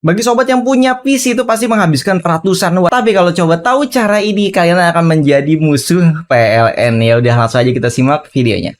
Bagi sobat yang punya PC itu pasti menghabiskan ratusan watt. Tapi kalau coba tahu cara ini, kalian akan menjadi musuh PLN. Ya udah, langsung aja kita simak videonya.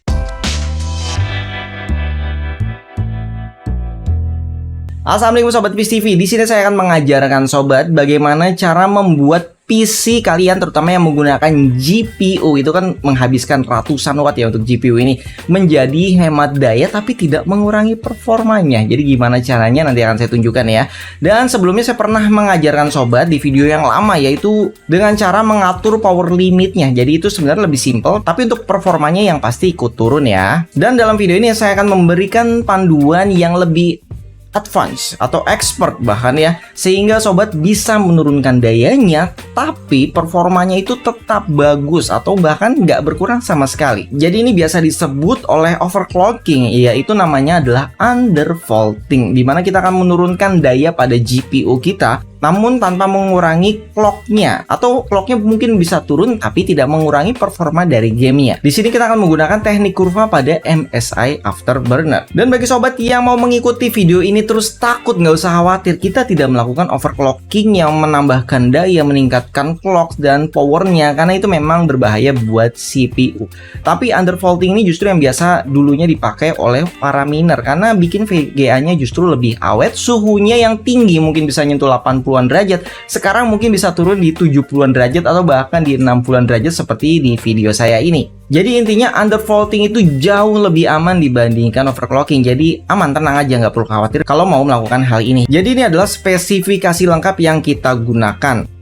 Assalamualaikum sobat Peace TV. Di sini saya akan mengajarkan sobat bagaimana cara membuat PC kalian, terutama yang menggunakan GPU, itu kan menghabiskan ratusan watt ya untuk GPU ini, menjadi hemat daya tapi tidak mengurangi performanya. Jadi gimana caranya nanti akan saya tunjukkan ya. Dan sebelumnya saya pernah mengajarkan sobat di video yang lama, yaitu dengan cara mengatur power limitnya. Jadi itu sebenarnya lebih simple, tapi untuk performanya yang pasti ikut turun ya. Dan dalam video ini saya akan memberikan panduan yang lebih advance atau expert bahkan ya, sehingga sobat bisa menurunkan dayanya tapi performanya itu tetap bagus atau bahkan nggak berkurang sama sekali. Jadi ini biasa disebut oleh overclocking, yaitu namanya adalah undervolting, dimana kita akan menurunkan daya pada GPU kita namun tanpa mengurangi clocknya, atau clocknya mungkin bisa turun tapi tidak mengurangi performa dari gamenya. Di sini kita akan menggunakan teknik kurva pada MSI Afterburner. Dan bagi sobat yang mau mengikuti video ini terus takut, nggak usah khawatir, kita tidak melakukan overclocking yang menambahkan daya, meningkatkan clock dan powernya, karena itu memang berbahaya buat CPU. Tapi undervolting ini justru yang biasa dulunya dipakai oleh para miner, karena bikin VGA-nya justru lebih awet, suhunya yang tinggi mungkin bisa nyentuh 80-an derajat, sekarang mungkin bisa turun di 70-an derajat atau bahkan di 60-an derajat seperti di video saya ini. Jadi intinya undervolting itu jauh lebih aman dibandingkan overclocking. Jadi aman, tenang aja, nggak perlu khawatir kalau mau melakukan hal ini. Jadi ini adalah spesifikasi lengkap yang kita gunakan.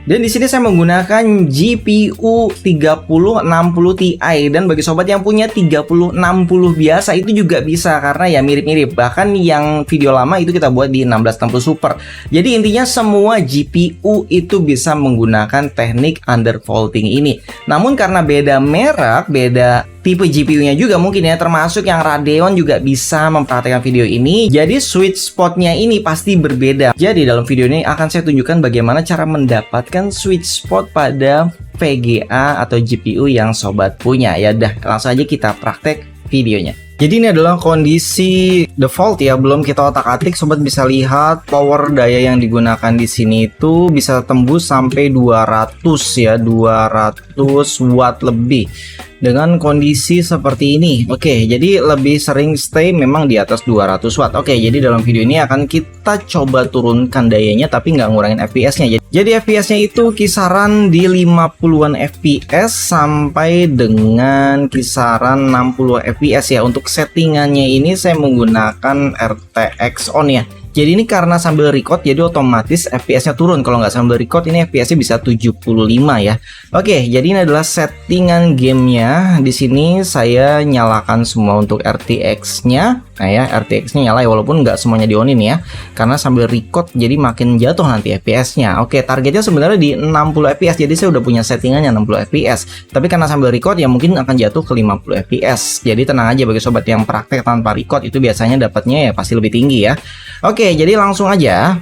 Dan di sini saya menggunakan GPU 3060 Ti, dan bagi sobat yang punya 3060 biasa itu juga bisa, karena ya mirip-mirip. Bahkan yang video lama itu kita buat di 1660 Super. Jadi intinya semua GPU itu bisa menggunakan teknik undervolting ini. Namun karena beda merek, beda tipe GPU-nya juga mungkin ya, termasuk yang Radeon juga bisa memperhatikan video ini. Jadi sweet spot-nya ini pasti berbeda. Jadi dalam video ini akan saya tunjukkan bagaimana cara mendapatkan sweet spot pada VGA atau GPU yang sobat punya. Ya udah, langsung aja kita praktek videonya. Jadi ini adalah kondisi default ya, belum kita otak-atik. Sobat bisa lihat power daya yang digunakan di sini itu bisa tembus sampai 200 ya, 200 watt lebih dengan kondisi seperti ini. Oke, jadi lebih sering stay memang di atas 200 watt. Oke, jadi dalam video ini akan kita coba turunkan dayanya tapi nggak ngurangin FPS-nya. Jadi FPS-nya itu kisaran di 50-an FPS sampai dengan kisaran 60 FPS ya. Untuk settingannya ini saya menggunakan RTX on ya. Jadi ini karena sambil record jadi otomatis FPS-nya turun. Kalau nggak sambil record ini FPS-nya bisa 75 ya. Oke, jadi ini adalah settingan gamenya. Di sini saya nyalakan semua untuk RTX-nya. Nah ya, RTX-nya nyala ya, walaupun nggak semuanya di-on-in ya. Karena sambil record jadi makin jatuh nanti FPS-nya. Oke, targetnya sebenarnya di 60 FPS. Jadi saya udah punya settingannya 60 FPS. Tapi karena sambil record ya mungkin akan jatuh ke 50 FPS. Jadi tenang aja bagi sobat yang praktek tanpa record, itu biasanya dapatnya ya pasti lebih tinggi ya. Oke, jadi langsung aja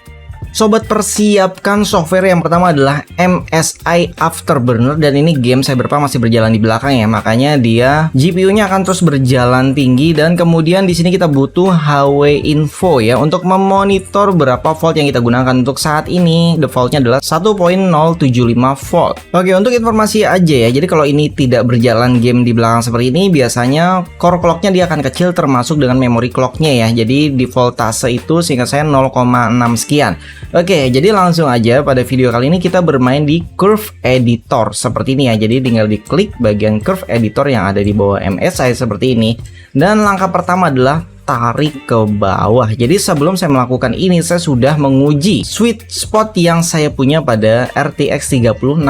sobat persiapkan software. Yang pertama adalah MSI Afterburner, dan ini game Cyberpunk masih berjalan di belakang ya, makanya dia GPU-nya akan terus berjalan tinggi. Dan kemudian di sini kita butuh HW info ya untuk memonitor berapa volt yang kita gunakan. Untuk saat ini defaultnya adalah 1.075 volt. Oke, untuk informasi aja ya, jadi kalau ini tidak berjalan game di belakang seperti ini, biasanya core clock-nya dia akan kecil termasuk dengan memory clock-nya ya. Jadi di voltase itu seingat saya 0,6 sekian. Oke, jadi langsung aja pada video kali ini kita bermain di Curve Editor seperti ini ya. Jadi tinggal diklik bagian Curve Editor yang ada di bawah MSI seperti ini. Dan langkah pertama adalah tarik ke bawah. Jadi sebelum saya melakukan ini, saya sudah menguji sweet spot yang saya punya pada RTX 3060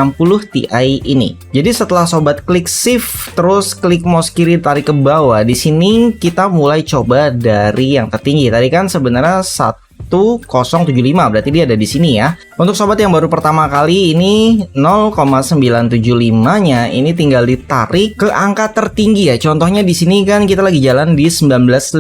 Ti ini. Jadi setelah sobat klik shift terus klik mouse kiri tarik ke bawah, di sini kita mulai coba dari yang tertinggi. Tadi kan sebenarnya 1075, berarti dia ada di sini ya. Untuk sobat yang baru pertama kali, ini 0,975-nya ini tinggal ditarik ke angka tertinggi ya. Contohnya di sini kan kita lagi jalan di 1950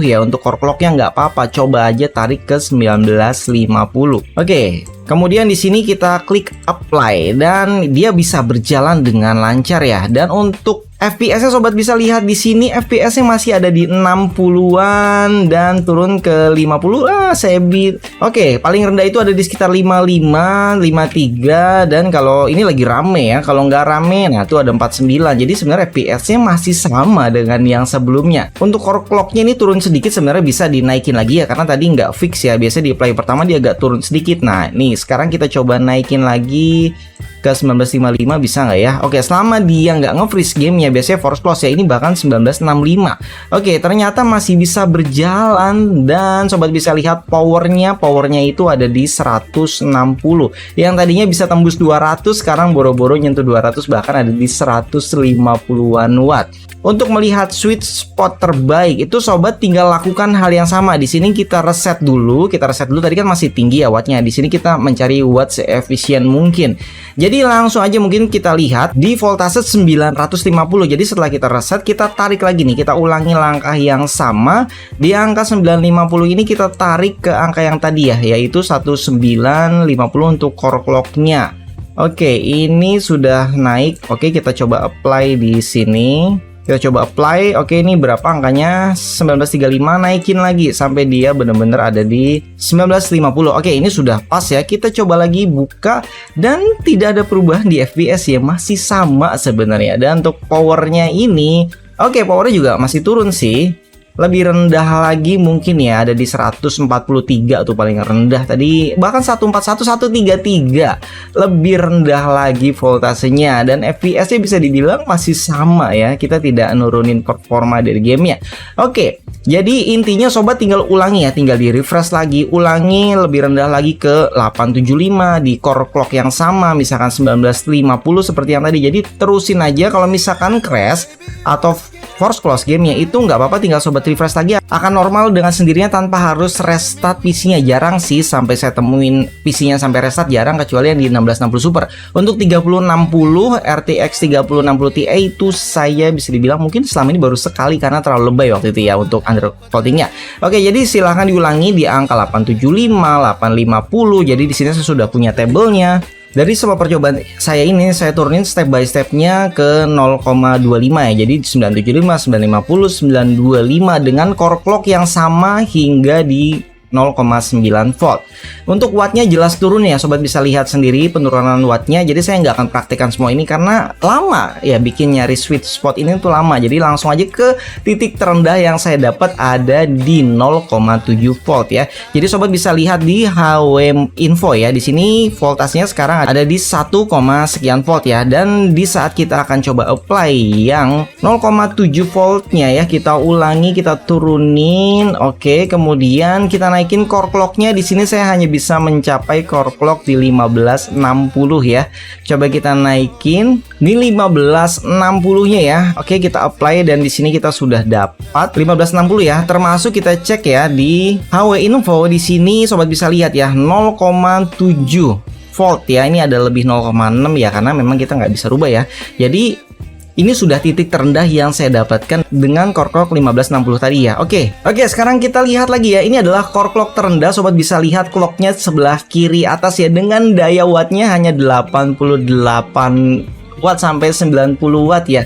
ya. Untuk core clock-nya nggak apa-apa, coba aja tarik ke 1950. Oke. Kemudian di sini kita klik apply dan dia bisa berjalan dengan lancar ya. Dan untuk FPS-nya sobat bisa lihat di sini, FPS-nya masih ada di 60-an dan turun ke 50 sebit. Oke, paling rendah itu ada di sekitar 55, 53, dan kalau ini lagi rame ya. Kalau nggak rame, nah itu ada 49. Jadi sebenarnya FPS-nya masih sama dengan yang sebelumnya. Untuk core clock-nya ini turun sedikit, sebenarnya bisa dinaikin lagi ya, karena tadi nggak fix ya. Biasanya di play pertama dia agak turun sedikit. Nah, nih sekarang kita coba naikin lagi ke 1955, bisa nggak ya? Oke, selama dia nggak nge-freeze gamenya, biasanya force close ya, ini bahkan 1965. Oke, ternyata masih bisa berjalan, dan sobat bisa lihat powernya itu ada di 160. Yang tadinya bisa tembus 200, sekarang boro-boro nyentuh 200, bahkan ada di 150-an watt. Untuk melihat sweet spot terbaik itu sobat tinggal lakukan hal yang sama. Di sini kita reset dulu, tadi kan masih tinggi ya wattnya. Di sini kita mencari watt seefisien mungkin. Jadi langsung aja mungkin kita lihat di voltase 950. Jadi setelah kita reset, kita tarik lagi nih, kita ulangi langkah yang sama. Di angka 950 ini kita tarik ke angka yang tadi ya, yaitu 1950 untuk core clock-nya. Oke, ini sudah naik. Oke, kita coba apply di sini. Kita coba apply. Oke, ini berapa angkanya? 1935, naikin lagi sampai dia benar-benar ada di 1950. Oke, ini sudah pas ya. Kita coba lagi buka dan tidak ada perubahan di FPS ya, masih sama sebenarnya. Dan untuk powernya ini, oke, powernya juga masih turun sih. Lebih rendah lagi mungkin ya, ada di 143 tuh paling rendah tadi, bahkan 141, 133. Lebih rendah lagi voltasenya, dan FPS-nya bisa dibilang masih sama ya. Kita tidak nurunin performa dari gamenya. Oke, jadi intinya sobat tinggal ulangi ya, tinggal di refresh lagi, ulangi lebih rendah lagi ke 875 di core clock yang sama, misalkan 1950 seperti yang tadi. Jadi terusin aja. Kalau misalkan crash atau force close gamenya itu nggak apa-apa, tinggal sobat refresh lagi, akan normal dengan sendirinya tanpa harus restart PC-nya. Jarang sih sampai saya temuin PC-nya sampai restart, jarang, kecuali yang di 1660 Super. Untuk 3060 RTX 3060 Ti itu saya bisa dibilang mungkin selama ini baru sekali karena terlalu lebay waktu itu ya untuk Android votingnya. Oke, jadi silahkan diulangi di angka 875, 850. Jadi di sini saya sudah punya tabelnya. Dari semua percobaan saya ini, saya turunin step by stepnya ke 0,25 ya. Jadi 975, 950, 925 dengan core clock yang sama hingga di 0,9 volt. Untuk wattnya jelas turun ya, sobat bisa lihat sendiri penurunan wattnya. Jadi saya nggak akan praktekkan semua ini karena lama ya, bikin nyari sweet spot ini tuh lama. Jadi langsung aja ke titik terendah yang saya dapat ada di 0,7 volt ya. Jadi sobat bisa lihat di HW info ya, di sini voltasenya sekarang ada di 1, sekian volt ya. Dan di saat kita akan coba apply yang 0,7 voltnya ya, kita ulangi, kita turunin. Oke, kemudian kita naikin core clock-nya. Di sini saya hanya bisa mencapai core clock di 1560 ya. Coba kita naikin di 1560-nya ya. Oke, kita apply dan di sini kita sudah dapat 1560 ya. Termasuk kita cek ya di HW info, di sini sobat bisa lihat ya 0,7 volt ya. Ini ada lebih 0,6 ya, karena memang kita nggak bisa rubah ya. Jadi ini sudah titik terendah yang saya dapatkan dengan core clock 1560 tadi ya. Oke, sekarang kita lihat lagi ya. Ini adalah core clock terendah. Sobat bisa lihat clocknya sebelah kiri atas ya, dengan daya wattnya hanya 88 watt sampai 90 watt ya.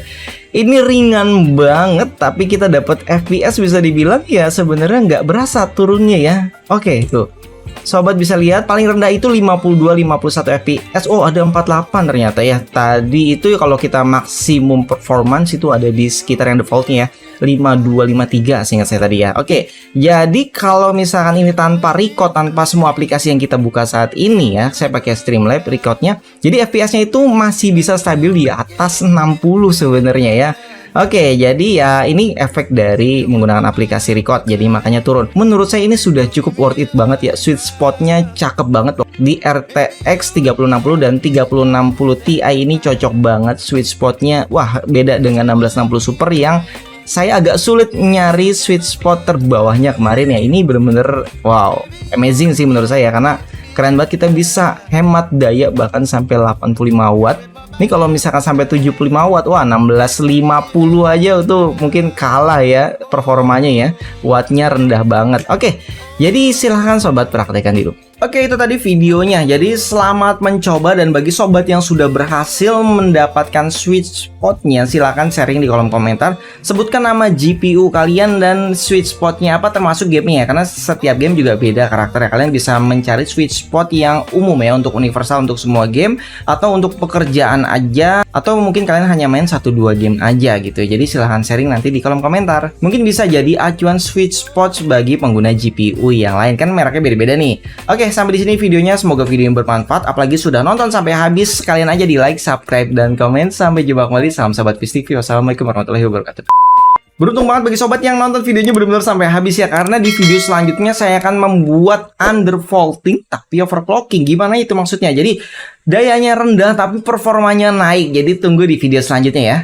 Ini ringan banget, tapi kita dapat FPS bisa dibilang ya sebenarnya nggak berasa turunnya ya. Oke, tuh. Sobat bisa lihat paling rendah itu 52-51 fps. Oh, ada 48 ternyata ya. Tadi itu kalau kita maksimum performance itu ada di sekitar yang defaultnya ya, 52-53 seingat saya tadi ya. Oke, jadi kalau misalkan ini tanpa record, tanpa semua aplikasi yang kita buka saat ini ya, saya pakai Streamlabs recordnya, jadi FPS-nya itu masih bisa stabil di atas 60 sebenarnya ya. Oke, jadi ya ini efek dari menggunakan aplikasi record, jadi makanya turun. Menurut saya ini sudah cukup worth it banget ya. Sweet spotnya cakep banget loh. Di RTX 3060 dan 3060 Ti ini cocok banget sweet spotnya. Wah, beda dengan 1660 Super yang saya agak sulit nyari sweet spot terbawahnya kemarin ya. Ini bener-bener wow, amazing sih menurut saya, karena keren banget, kita bisa hemat daya bahkan sampai 85 watt. Ini kalau misalkan sampai 75 watt, wah 1650 aja tuh mungkin kalah ya performanya ya. Wattnya rendah banget. Oke, jadi silahkan sobat praktekkan dulu. Oke, itu tadi videonya. Jadi selamat mencoba, dan bagi sobat yang sudah berhasil mendapatkan sweet spotnya, silahkan sharing di kolom komentar. Sebutkan nama GPU kalian dan sweet spotnya apa, termasuk gamenya ya, karena setiap game juga beda karakternya. Kalian bisa mencari sweet spot yang umum ya, untuk universal untuk semua game, atau untuk pekerjaan aja, atau mungkin kalian hanya main 1-2 game aja gitu. Jadi silahkan sharing nanti di kolom komentar. Mungkin bisa jadi acuan sweet spots bagi pengguna GPU yang lain, kan mereknya beda-beda nih. Oke, sampai di sini videonya. Semoga video yang bermanfaat. Apalagi sudah nonton sampai habis, sekalian aja di like, subscribe, dan komen. Sampai jumpa kembali. Salam sahabat Fish TV. Wassalamualaikum warahmatullahi wabarakatuh. Beruntung banget bagi sobat yang nonton videonya benar-benar sampai habis ya, karena di video selanjutnya saya akan membuat undervolting tapi overclocking. Gimana itu maksudnya? Jadi dayanya rendah tapi performanya naik. Jadi tunggu di video selanjutnya ya.